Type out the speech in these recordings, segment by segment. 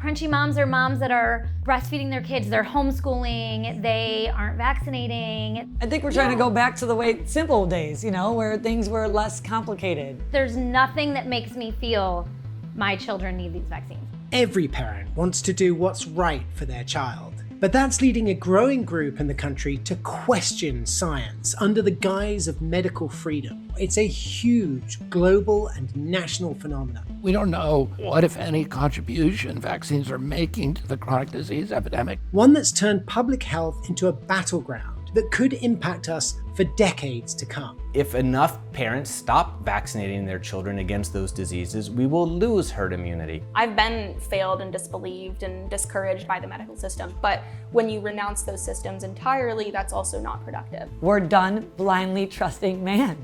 Crunchy moms are moms that are breastfeeding their kids, they're homeschooling, they aren't vaccinating. I think we're trying to go back to the simple days, where things were less complicated. There's nothing that makes me feel my children need these vaccines. Every parent wants to do what's right for their child. But that's leading a growing group in the country to question science under the guise of medical freedom. It's a huge global and national phenomenon. We don't know what, if any, contribution vaccines are making to the chronic disease epidemic. One that's turned public health into a battleground that could impact us for decades to come. If enough parents stop vaccinating their children against those diseases, we will lose herd immunity. I've been failed and disbelieved and discouraged by the medical system, but when you renounce those systems entirely, that's also not productive. We're done blindly trusting man.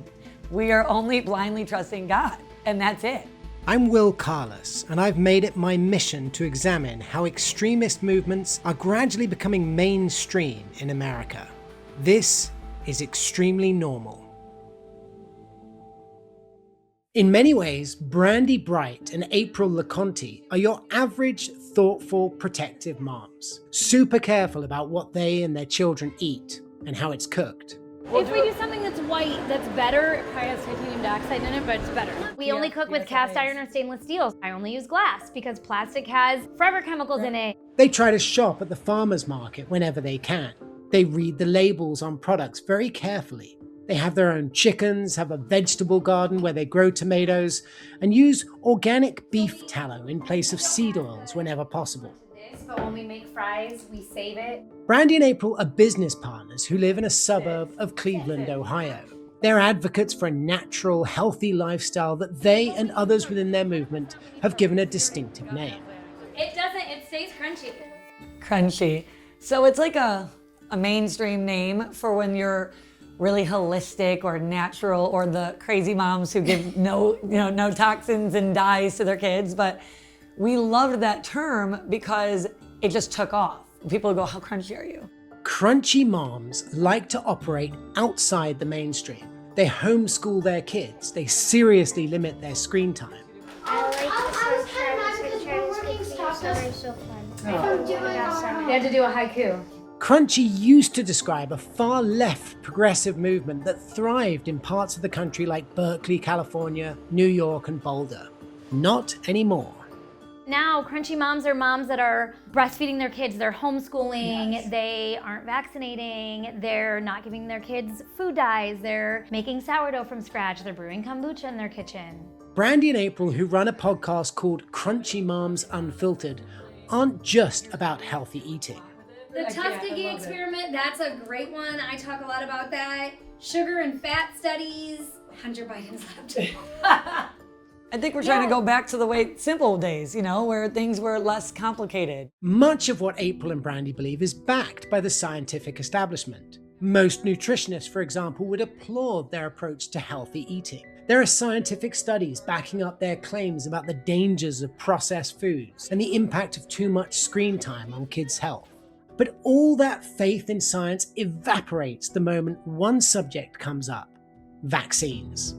We are only blindly trusting God, and that's it. I'm Will Carlos, and I've made it my mission to examine how extremist movements are gradually becoming mainstream in America. This is extremely normal. In many ways, Brandy Bright and April LeConte are your average, thoughtful, protective moms. Super careful about what they and their children eat and how it's cooked. If we do something that's white, that's better. It probably has titanium dioxide in it, but it's better. We only cook with cast iron or stainless steel. I only use glass because plastic has forever chemicals in it. They try to shop at the farmer's market whenever they can. They read the labels on products very carefully. They have their own chickens, have a vegetable garden where they grow tomatoes, and use organic beef tallow in place of seed oils whenever possible. But when we make fries, we save it. Brandy and April are business partners who live in a suburb of Cleveland, Ohio. They're advocates for a natural, healthy lifestyle that they and others within their movement have given a distinctive name. It stays crunchy. Crunchy. So it's like a mainstream name for when you're really holistic or natural, or the crazy moms who give no toxins and dyes to their kids. But we loved that term because it just took off. People go, how crunchy are you? Crunchy moms like to operate outside the mainstream. They homeschool their kids. They seriously limit their screen time. I like the sunshine. So fun. They had to do a haiku. Crunchy used to describe a far left progressive movement that thrived in parts of the country like Berkeley, California, New York, and Boulder. Not anymore. Now, crunchy moms are moms that are breastfeeding their kids, they're homeschooling, they aren't vaccinating, they're not giving their kids food dyes, they're making sourdough from scratch, they're brewing kombucha in their kitchen. Brandy and April, who run a podcast called Crunchy Moms Unfiltered, aren't just about healthy eating. The Tuskegee experiment, that's a great one. I talk a lot about that. Sugar and fat studies. Hunter Biden's left. I think we're trying to go back to the simple days, where things were less complicated. Much of what April and Brandy believe is backed by the scientific establishment. Most nutritionists, for example, would applaud their approach to healthy eating. There are scientific studies backing up their claims about the dangers of processed foods and the impact of too much screen time on kids' health. But all that faith in science evaporates the moment one subject comes up: vaccines.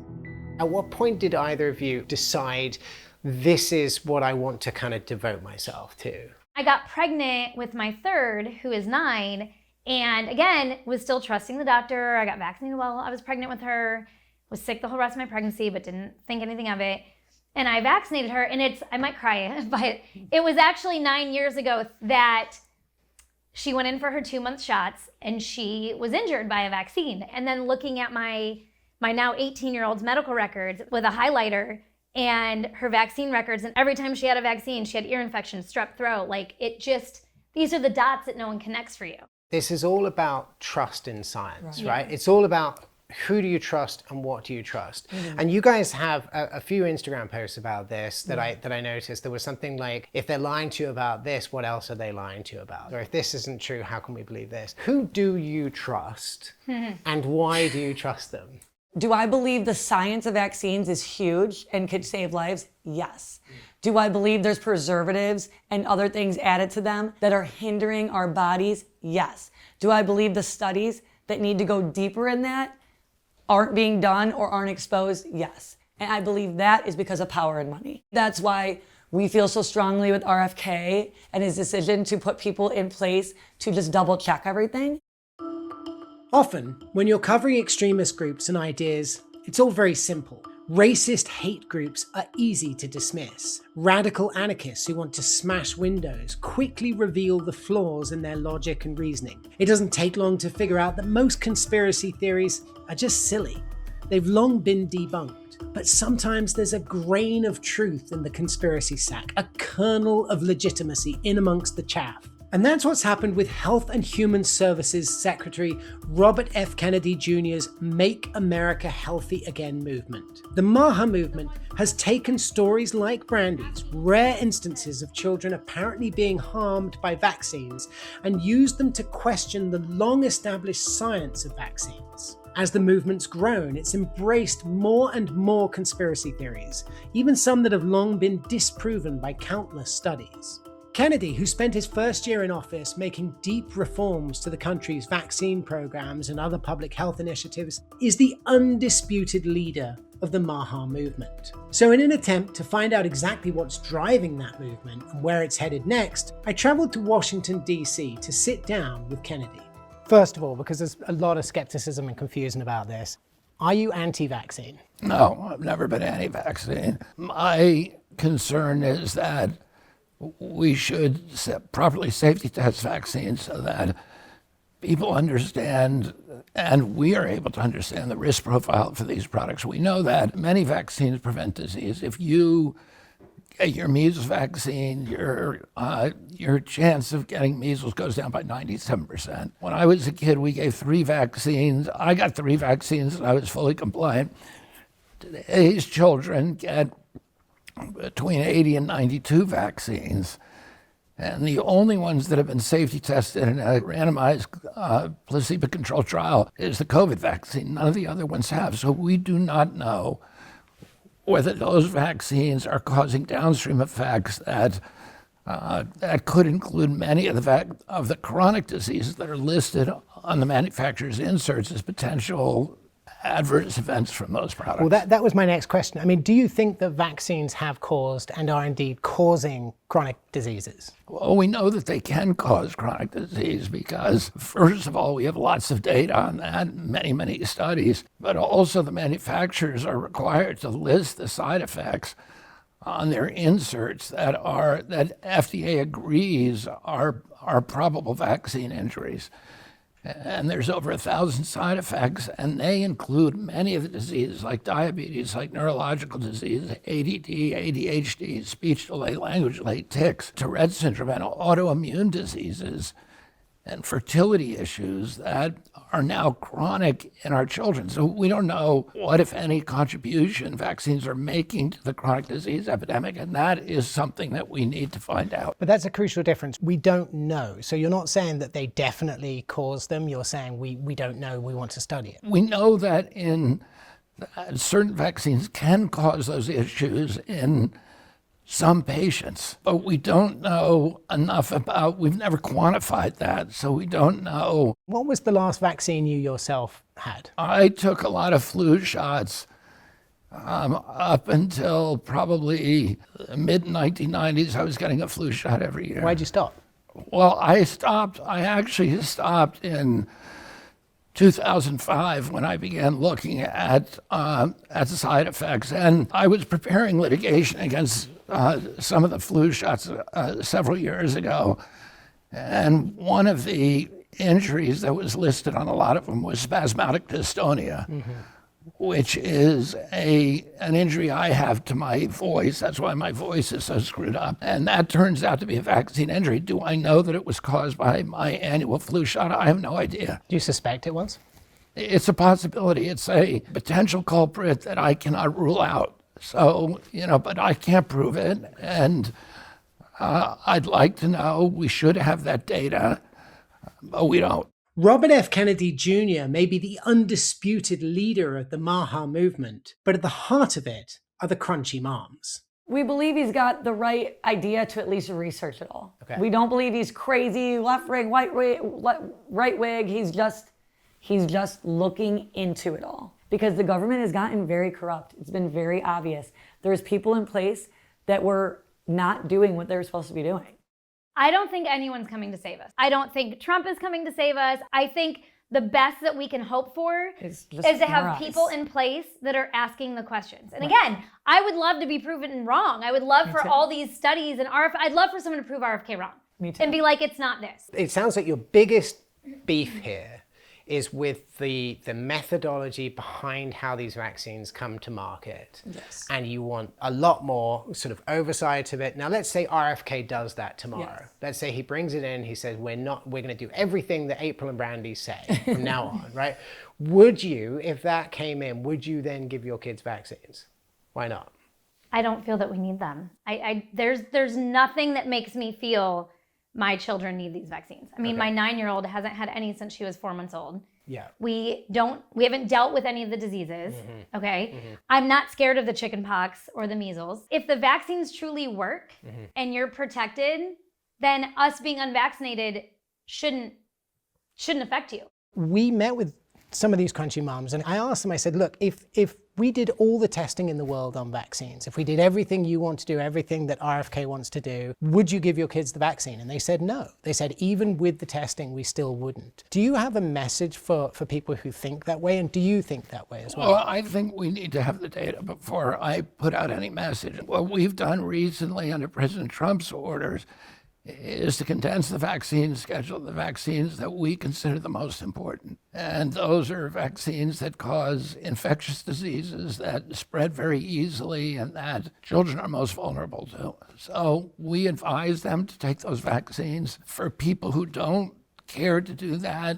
At what point did either of you decide this is what I want to kind of devote myself to? I got pregnant with my third, who is 9, and again, was still trusting the doctor. I got vaccinated while I was pregnant with her, was sick the whole rest of my pregnancy, but didn't think anything of it. And I vaccinated her, and I might cry, but it was actually 9 years ago that she went in for her 2-month shots and she was injured by a vaccine. And then looking at my now 18-year-old's medical records with a highlighter and her vaccine records, and every time she had a vaccine, she had ear infection, strep throat, these are the dots that no one connects for you. This is all about trust in science, right? It's all about who do you trust and what do you trust? Mm-hmm. And you guys have a few Instagram posts about this that I noticed. There was something like, if they're lying to you about this, what else are they lying to you about? Or if this isn't true, how can we believe this? Who do you trust and why do you trust them? Do I believe the science of vaccines is huge and could save lives? Yes. Do I believe there's preservatives and other things added to them that are hindering our bodies? Yes. Do I believe the studies that need to go deeper in that aren't being done or aren't exposed? Yes. And I believe that is because of power and money. That's why we feel so strongly with RFK and his decision to put people in place to just double check everything. Often, when you're covering extremist groups and ideas, it's all very simple. Racist hate groups are easy to dismiss. Radical anarchists who want to smash windows quickly reveal the flaws in their logic and reasoning. It doesn't take long to figure out that most conspiracy theories are just silly. They've long been debunked. But sometimes there's a grain of truth in the conspiracy sack, a kernel of legitimacy in amongst the chaff. And that's what's happened with Health and Human Services Secretary Robert F. Kennedy Jr.'s Make America Healthy Again movement. The MAHA movement has taken stories like Brandy's, rare instances of children apparently being harmed by vaccines, and used them to question the long-established science of vaccines. As the movement's grown, it's embraced more and more conspiracy theories, even some that have long been disproven by countless studies. Kennedy, who spent his first year in office making deep reforms to the country's vaccine programs and other public health initiatives, is the undisputed leader of the MAHA movement. So in an attempt to find out exactly what's driving that movement and where it's headed next, I traveled to Washington, D.C. to sit down with Kennedy. First of all, because there's a lot of skepticism and confusion about this, are you anti-vaccine? No, I've never been anti-vaccine. My concern is that we should properly safety test vaccines so that people understand, and we are able to understand, the risk profile for these products. We know that many vaccines prevent disease. If you get your measles vaccine, your chance of getting measles goes down by 97%. When I was a kid, we gave 3 vaccines. I got 3 vaccines and I was fully compliant. Today's children get between 80 and 92 vaccines. And the only ones that have been safety tested in a randomized placebo-controlled trial is the COVID vaccine. None of the other ones have. So we do not know whether those vaccines are causing downstream effects that could include many of the chronic diseases that are listed on the manufacturer's inserts as potential adverse events from those products. Well, that was my next question. I mean, do you think that vaccines have caused and are indeed causing chronic diseases? Well, we know that they can cause chronic disease because, first of all, we have lots of data on that, many studies, but also the manufacturers are required to list the side effects on their inserts that FDA agrees are probable vaccine injuries. And there's over 1,000 side effects, and they include many of the diseases like diabetes, like neurological disease, ADD, ADHD, speech delay, language delay, tics, Tourette syndrome, and autoimmune diseases, and fertility issues that are now chronic in our children. So we don't know what, if any, contribution vaccines are making to the chronic disease epidemic, and that is something that we need to find out. But that's a crucial difference. We don't know. So you're not saying that they definitely cause them. You're saying we don't know, we want to study it. We know that certain vaccines can cause those issues in some patients, but we don't know enough about, we've never quantified that, so we don't know. What was the last vaccine you yourself had? I took a lot of flu shots up until probably the mid-1990s. I was getting a flu shot every year. Why'd you stop? Well, I actually stopped in 2005 when I began looking at side effects, and I was preparing litigation against some of the flu shots several years ago, and one of the injuries that was listed on a lot of them was spasmodic dystonia, which is an injury I have to my voice. That's why my voice is so screwed up. And that turns out to be a vaccine injury. Do I know that it was caused by my annual flu shot? I have no idea. Do you suspect it was? It's a possibility. It's a potential culprit that I cannot rule out. So, but I can't prove it. And I'd like to know. We should have that data, but we don't. Robert F. Kennedy Jr. may be the undisputed leader of the MAHA movement, but at the heart of it are the crunchy moms. We believe he's got the right idea to at least research it all. Okay. We don't believe he's crazy, left wing, right wing. He's just looking into it all because the government has gotten very corrupt. It's been very obvious. There's people in place that were not doing what they're supposed to be doing. I don't think anyone's coming to save us. I don't think Trump is coming to save us. I think the best that we can hope for is to have people in place that are asking the questions. And again, I would love to be proven wrong. I would love for all these studies and I'd love for someone to prove RFK wrong. Me too. And be like, it's not this. It sounds like your biggest beef here is with the methodology behind how these vaccines come to market. Yes. And you want a lot more sort of oversight of it. Now, let's say RFK does that tomorrow. Yes. Let's say he brings it in, he says, we're going to do everything that April and Brandy say from now on, right? Would you, if that came in, would you then give your kids vaccines? Why not? I don't feel that we need them. There's nothing that makes me feel my children need these vaccines. I mean, my 9-year-old hasn't had any since she was 4 months old. Yeah. We haven't dealt with any of the diseases, okay? I'm not scared of the chicken pox or the measles. If the vaccines truly work and you're protected, then us being unvaccinated shouldn't affect you. We met with some of these crunchy moms and I asked them, I said, look, if we did all the testing in the world on vaccines, if we did everything you want to do, everything that RFK wants to do, would you give your kids the vaccine? And they said no. They said even with the testing, we still wouldn't. Do you have a message for people who think that way? And do you think that way as well? Well, I think we need to have the data before I put out any message. What we've done recently under President Trump's orders is to condense the vaccine schedule, the vaccines that we consider the most important. And those are vaccines that cause infectious diseases that spread very easily and that children are most vulnerable to. So we advise them to take those vaccines. For people who don't care to do that,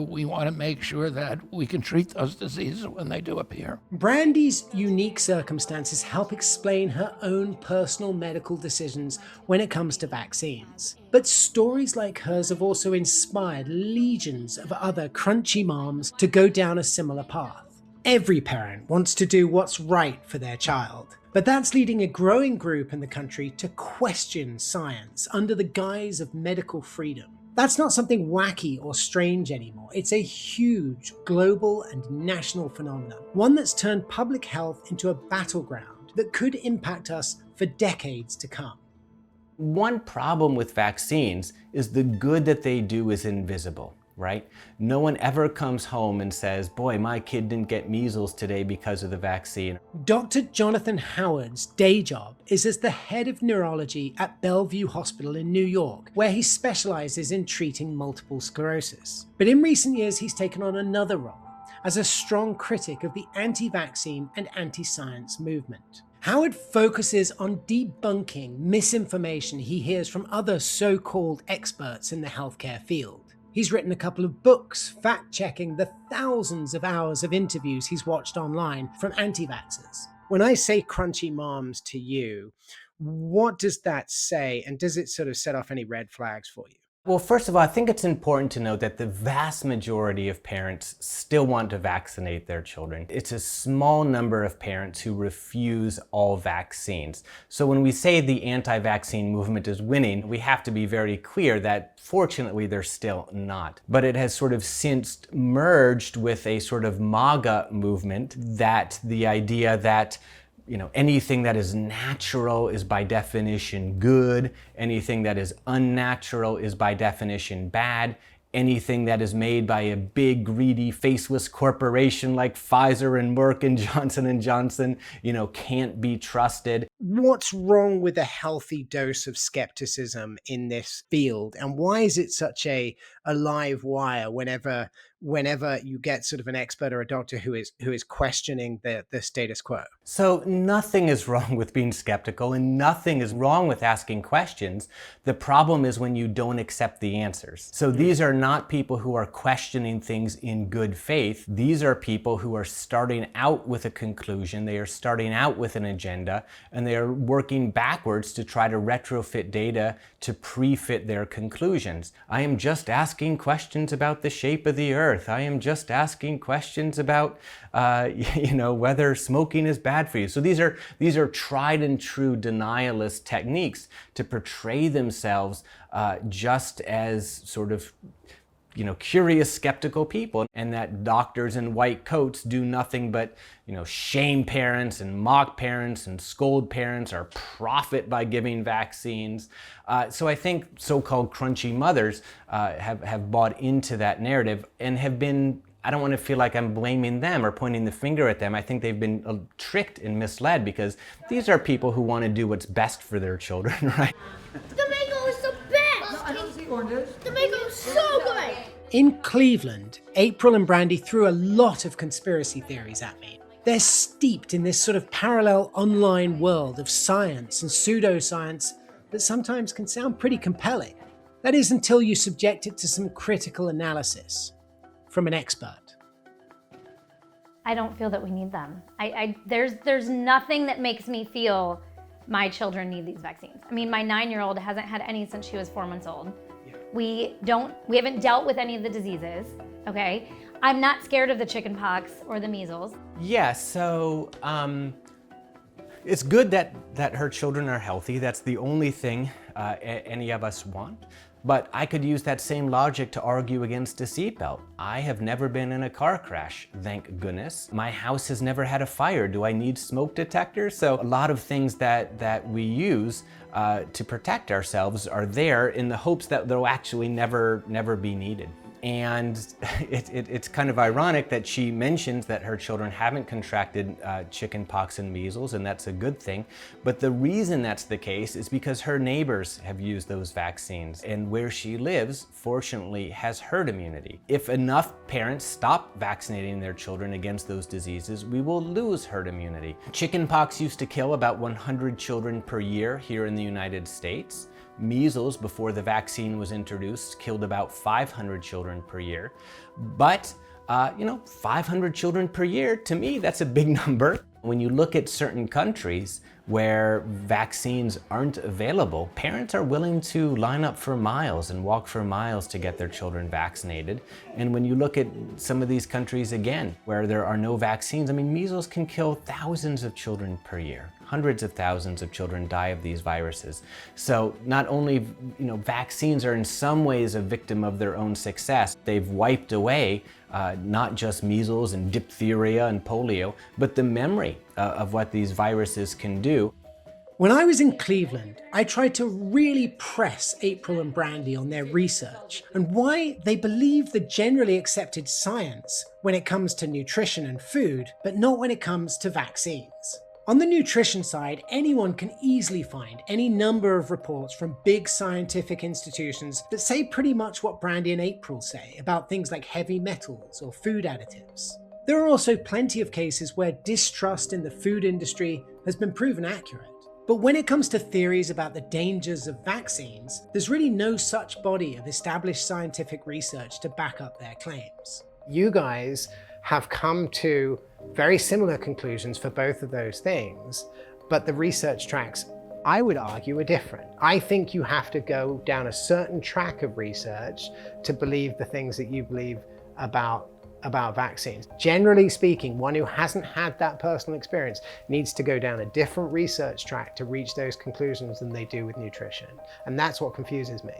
we want to make sure that we can treat those diseases when they do appear. Brandy's unique circumstances help explain her own personal medical decisions when it comes to vaccines. But stories like hers have also inspired legions of other crunchy moms to go down a similar path. Every parent wants to do what's right for their child. But that's leading a growing group in the country to question science under the guise of medical freedom. That's not something wacky or strange anymore. It's a huge global and national phenomenon, one that's turned public health into a battleground that could impact us for decades to come. One problem with vaccines is the good that they do is invisible, right? No one ever comes home and says, boy, my kid didn't get measles today because of the vaccine. Dr. Jonathan Howard's day job is as the head of neurology at Bellevue Hospital in New York, where he specializes in treating multiple sclerosis. But in recent years, he's taken on another role as a strong critic of the anti-vaccine and anti-science movement. Howard focuses on debunking misinformation he hears from other so-called experts in the healthcare field. He's written a couple of books fact-checking the thousands of hours of interviews he's watched online from anti-vaxxers. When I say crunchy moms to you, what does that say? And does it sort of set off any red flags for you? Well, first of all, I think it's important to note that the vast majority of parents still want to vaccinate their children. It's a small number of parents who refuse all vaccines. So when we say the anti-vaccine movement is winning, we have to be very clear that fortunately they're still not. But it has sort of since merged with a sort of MAGA movement, that the idea that anything that is natural is by definition good. Anything that is unnatural is by definition bad. Anything that is made by a big, greedy, faceless corporation like Pfizer and Merck and Johnson & Johnson, can't be trusted. What's wrong with a healthy dose of skepticism in this field? And why is it such a live wire whenever you get sort of an expert or a doctor who is questioning the status quo? So nothing is wrong with being skeptical and nothing is wrong with asking questions. The problem is when you don't accept the answers. So these are not people who are questioning things in good faith. These are people who are starting out with a conclusion. They are starting out with an agenda, and they are working backwards to try to retrofit data to pre-fit their conclusions. I am just asking questions about the shape of the earth. I am just asking questions about, whether smoking is bad for you. So these are tried and true denialist techniques to portray themselves just as sort of curious, skeptical people, and that doctors in white coats do nothing but, shame parents and mock parents and scold parents or profit by giving vaccines. So I think so-called crunchy mothers have bought into that narrative and have been, I don't want to feel like I'm blaming them or pointing the finger at them. I think they've been tricked and misled because these are people who want to do what's best for their children, right? The mango is the best! No, I don't see oranges. The mango is so good! In Cleveland, April and Brandy threw a lot of conspiracy theories at me. They're steeped in this sort of parallel online world of science and pseudoscience that sometimes can sound pretty compelling. That is until you subject it to some critical analysis from an expert. I don't feel that we need them. There's nothing that makes me feel my children need these vaccines. I mean, my 9-year-old hasn't had any since she was 4 months old. We haven't dealt with any of the diseases, okay? I'm not scared of the chicken pox or the measles. Yeah, so it's good that her children are healthy. That's the only thing any of us want. But I could use that same logic to argue against a seatbelt. I have never been in a car crash, thank goodness. My house has never had a fire. Do I need smoke detectors? So a lot of things that we use to protect ourselves are there in the hopes that they'll actually never be needed. And it's kind of ironic that she mentions that her children haven't contracted chicken pox and measles, and that's a good thing. But the reason that's the case is because her neighbors have used those vaccines, and where she lives, fortunately, has herd immunity. If enough parents stop vaccinating their children against those diseases, we will lose herd immunity. Chicken pox used to kill about 100 children per year here in the United States. Measles, before the vaccine was introduced, killed about 500 children per year. But, 500 children per year, to me, that's a big number. When you look at certain countries where vaccines aren't available, parents are willing to line up for miles and walk for miles to get their children vaccinated. And when you look at some of these countries, again, where there are no vaccines, measles can kill thousands of children per year. Hundreds of thousands of children die of these viruses. So not only, vaccines are in some ways a victim of their own success. They've wiped away not just measles and diphtheria and polio, but the memory of what these viruses can do. When I was in Cleveland, I tried to really press April and Brandy on their research and why they believe the generally accepted science when it comes to nutrition and food, but not when it comes to vaccines. On the nutrition side, anyone can easily find any number of reports from big scientific institutions that say pretty much what Brandy and April say about things like heavy metals or food additives. There are also plenty of cases where distrust in the food industry has been proven accurate. But when it comes to theories about the dangers of vaccines, there's really no such body of established scientific research to back up their claims. You guys have come to very similar conclusions for both of those things, but the research tracks, I would argue, are different. I think you have to go down a certain track of research to believe the things that you believe about vaccines. Generally speaking, one who hasn't had that personal experience needs to go down a different research track to reach those conclusions than they do with nutrition. And that's what confuses me.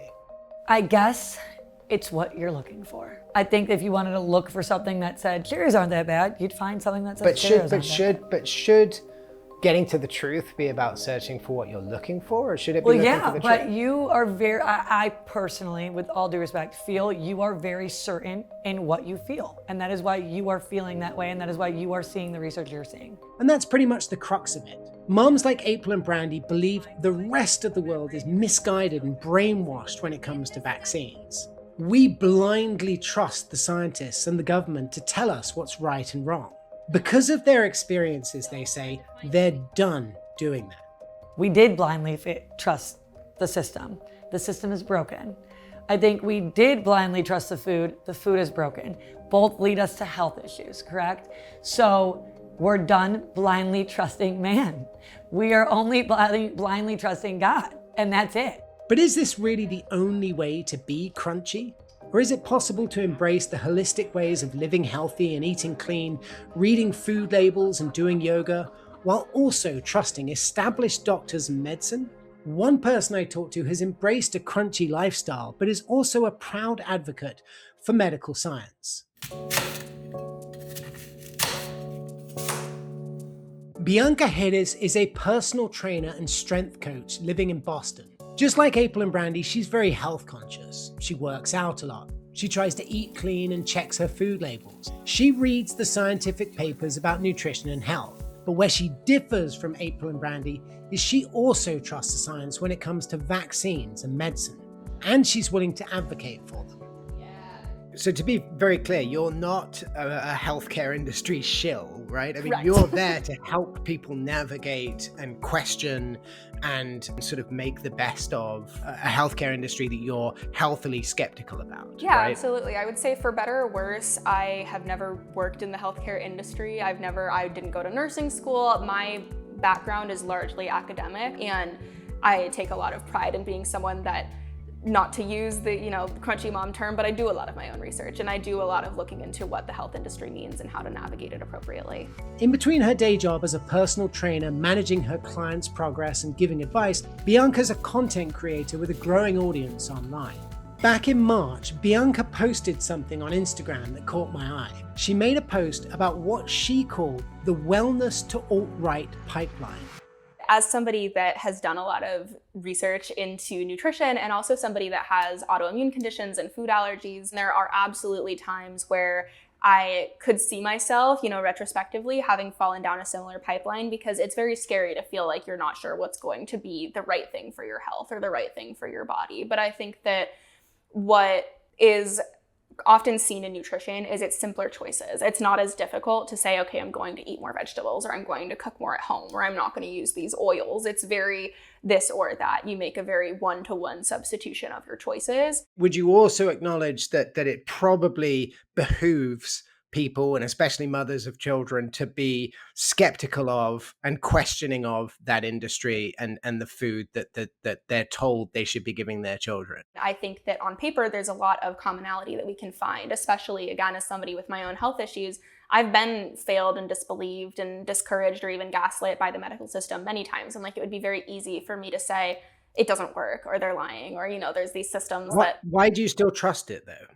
I guess it's what you're looking for. I think if you wanted to look for something that said cherries aren't that bad, you'd find something that says cherries aren't that bad. But should getting to the truth be about searching for what you're looking for, or should it be looking for the truth? But you are very, I personally, with all due respect, feel you are very certain in what you feel. And that is why you are feeling that way, and that is why you are seeing the research you're seeing. And that's pretty much the crux of it. Moms like April and Brandy believe the rest of the world is misguided and brainwashed when it comes to vaccines. We blindly trust the scientists and the government to tell us what's right and wrong. Because of their experiences, they say, they're done doing that. We did blindly trust the system. The system is broken. I think we did blindly trust the food is broken. Both lead us to health issues, correct? So we're done blindly trusting man. We are only blindly trusting God, and that's it. But is this really the only way to be crunchy? Or is it possible to embrace the holistic ways of living healthy and eating clean, reading food labels and doing yoga, while also trusting established doctors and medicine? One person I talked to has embraced a crunchy lifestyle, but is also a proud advocate for medical science. Bianca Hedis is a personal trainer and strength coach living in Boston. Just like April and Brandy, she's very health conscious. She works out a lot. She tries to eat clean and checks her food labels. She reads the scientific papers about nutrition and health. But where she differs from April and Brandy is she also trusts the science when it comes to vaccines and medicine. And she's willing to advocate for them. So to be very clear, you're not a healthcare industry shill, right? I mean, Correct. You're there to help people navigate and question and sort of make the best of a healthcare industry that you're healthily skeptical about. Yeah, right? absolutely. I would say for better or worse, I have never worked in the healthcare industry. I didn't go to nursing school. My background is largely academic, and I take a lot of pride in being someone that, not to use the crunchy mom term, but I do a lot of my own research, and I do a lot of looking into what the health industry means and how to navigate it appropriately. In between her day job as a personal trainer, managing her clients' progress and giving advice, Bianca's a content creator with a growing audience online. Back in March, Bianca posted something on Instagram that caught my eye. She made a post about what she called the wellness to alt-right pipeline. As somebody that has done a lot of research into nutrition, and also somebody that has autoimmune conditions and food allergies, there are absolutely times where I could see myself, retrospectively having fallen down a similar pipeline, because it's very scary to feel like you're not sure what's going to be the right thing for your health or the right thing for your body. But I think that what is often seen in nutrition is it's simpler choices. It's not as difficult to say, okay, I'm going to eat more vegetables, or I'm going to cook more at home, or I'm not going to use these oils. It's very this or that. You make a very one-to-one substitution of your choices. Would you also acknowledge that it probably behooves people, and especially mothers of children, to be skeptical of and questioning of that industry and the food that they're told they should be giving their children? I think that on paper, there's a lot of commonality that we can find, especially, again, as somebody with my own health issues. I've been failed and disbelieved and discouraged or even gaslit by the medical system many times. And it would be very easy for me to say, it doesn't work, or they're lying, or, there's these systems Why do you still trust it though?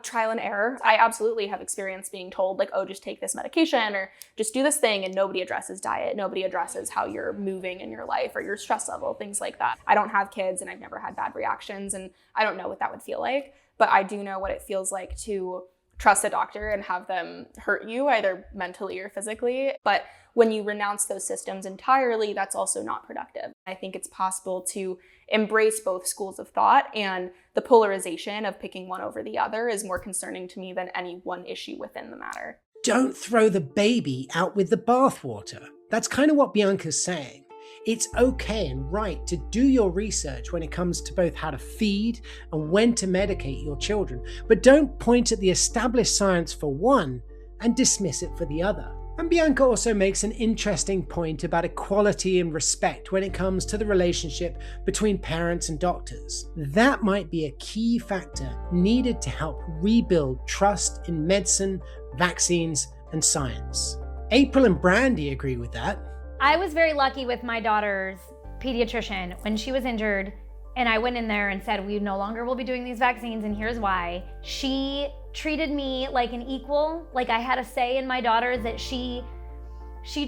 Trial and error. I absolutely have experience being told, oh, just take this medication or just do this thing, and nobody addresses diet. Nobody addresses how you're moving in your life or your stress level, things like that. I don't have kids, and I've never had bad reactions, and I don't know what that would feel like, but I do know what it feels like to trust a doctor and have them hurt you, either mentally or physically. But when you renounce those systems entirely, that's also not productive. I think it's possible to embrace both schools of thought, and the polarization of picking one over the other is more concerning to me than any one issue within the matter. Don't throw the baby out with the bathwater. That's kind of what Bianca's saying. It's okay and right to do your research when it comes to both how to feed and when to medicate your children, but don't point at the established science for one and dismiss it for the other. And Bianca also makes an interesting point about equality and respect when it comes to the relationship between parents and doctors. That might be a key factor needed to help rebuild trust in medicine, vaccines, and science. April and Brandy agree with that. I was very lucky with my daughter's pediatrician when she was injured, and I went in there and said, we no longer will be doing these vaccines, and here's why. She treated me like an equal, like I had a say in my daughter's, that she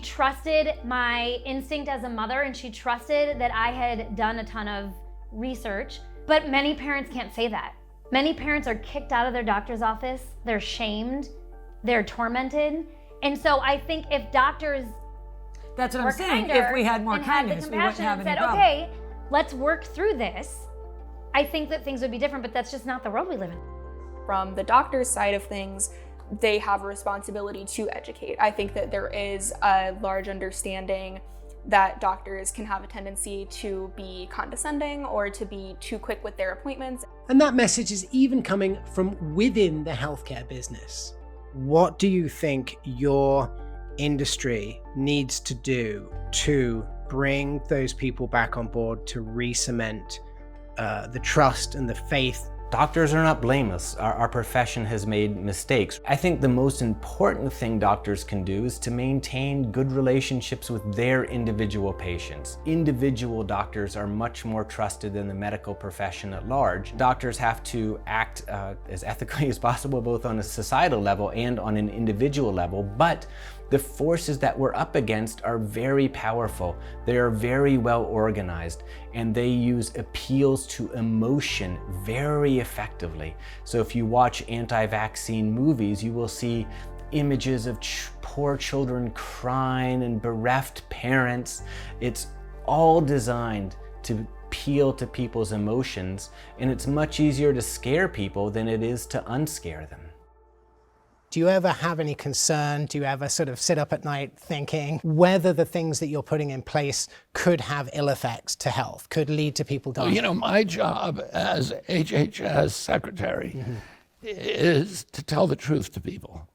trusted my instinct as a mother, and she trusted that I had done a ton of research. But many parents can't say that. Many parents are kicked out of their doctor's office, they're shamed, they're tormented. And so I think if doctors That's what were I'm saying. kinder If we had more and had the kindness, we wouldn't compassion have and any said, problem. okay, let's work through this, I think that things would be different, but that's just not the world we live in. From the doctor's side of things, they have a responsibility to educate. I think that there is a large understanding that doctors can have a tendency to be condescending or to be too quick with their appointments. And that message is even coming from within the healthcare business. What do you think your industry needs to do to bring those people back on board, to re-cement the trust and the faith Doctors are not blameless. Our profession has made mistakes. I think the most important thing doctors can do is to maintain good relationships with their individual patients. Individual doctors are much more trusted than the medical profession at large. Doctors have to act as ethically as possible, both on a societal level and on an individual level, but the forces that we're up against are very powerful. They are very well organized, and they use appeals to emotion very effectively. So if you watch anti-vaccine movies, you will see images of poor children crying and bereft parents. It's all designed to appeal to people's emotions, and it's much easier to scare people than it is to unscare them. Do you ever have any concern? Do you ever sort of sit up at night thinking whether the things that you're putting in place could have ill effects to health, could lead to people dying? Well, you know, my job as HHS Secretary is to tell the truth to people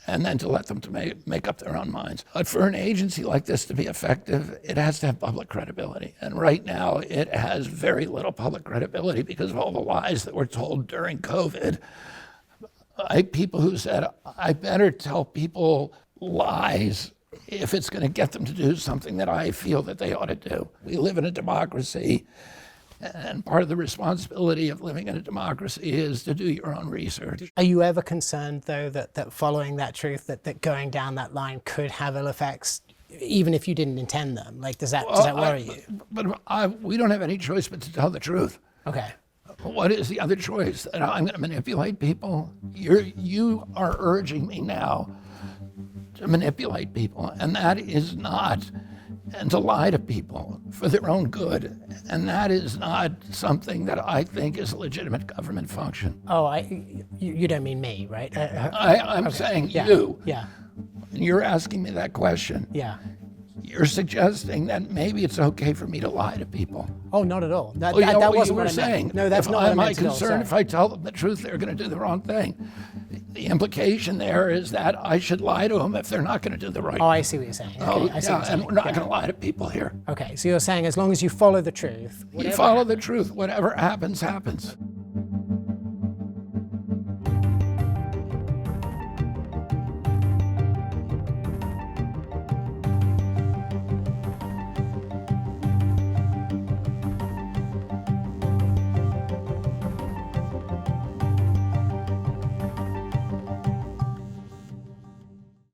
and then to let them to make up their own minds. But for an agency like this to be effective, it has to have public credibility. And right now, it has very little public credibility because of all the lies that were told during COVID. People who said, I better tell people lies if it's going to get them to do something that I feel that they ought to do. We live in a democracy, and part of the responsibility of living in a democracy is to do your own research. Are you ever concerned, though, that following that truth, that going down that line could have ill effects, even if you didn't intend them? Like, does that worry you? But we don't have any choice but to tell the truth. Okay. What is the other choice? That I'm going to manipulate people? You are urging me now to manipulate people, and that is not, and to lie to people for their own good, and that is not something that I think is a legitimate government function. Oh, you don't mean me, right? I'm okay. saying Yeah. you. Yeah. You're asking me that question. Yeah. You're suggesting that maybe it's okay for me to lie to people. Oh, not at all. That Well, wasn't you were what I saying. meant. No, that's not what I meant at all. concerned if I tell them the truth, they're going to do the wrong thing. The implication there is that I should lie to them if they're not going to do the right thing. Oh, I see what you're saying. Okay, I see what you're saying. And we're not Yeah. going to lie to people here. Okay, so you're saying as long as you follow the truth. You follow the truth, whatever happens, happens.